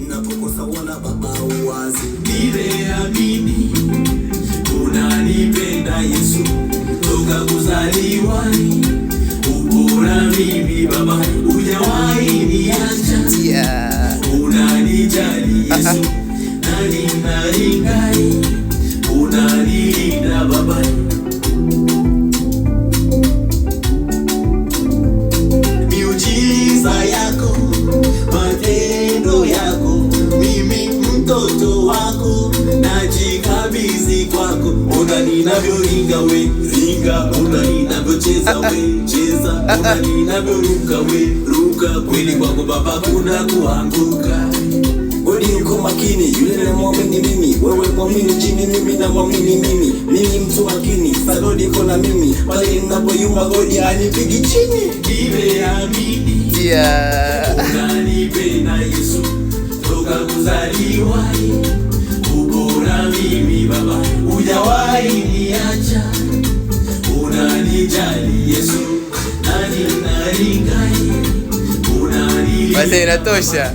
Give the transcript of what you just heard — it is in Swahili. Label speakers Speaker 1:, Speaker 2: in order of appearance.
Speaker 1: napokosa wala baba uwazi.
Speaker 2: Nimeamini unanipenda Yesu, toka kuzaliwa upo na mimi baba, hujawahi niacha, unanijali Yesu, naringai, unanilinda baba. Miujiza yako, matendo yako, mimi mtoto wako, najikabidhi kwako. Ona ninavyoringa we, ringa. Ona ninavyocheza we, cheza. Ona ninavyoruka we, ruka. Kweli kwako baba kuna kuanguka.
Speaker 1: Kweli uko makini, yule na muamini mimi, wewe muamini chini, mimi na muamini mimi. Mimi mtu makini, salodi iko na mimi, pale ninapoyumba godi hanipigi chini.
Speaker 2: Nimeamini unanipenda Yesu, toka kuzaliwa upo na mimi baba, hujawahi niacha, unanijali Yesu, naringai, unanilinda.
Speaker 3: Basi inatosha.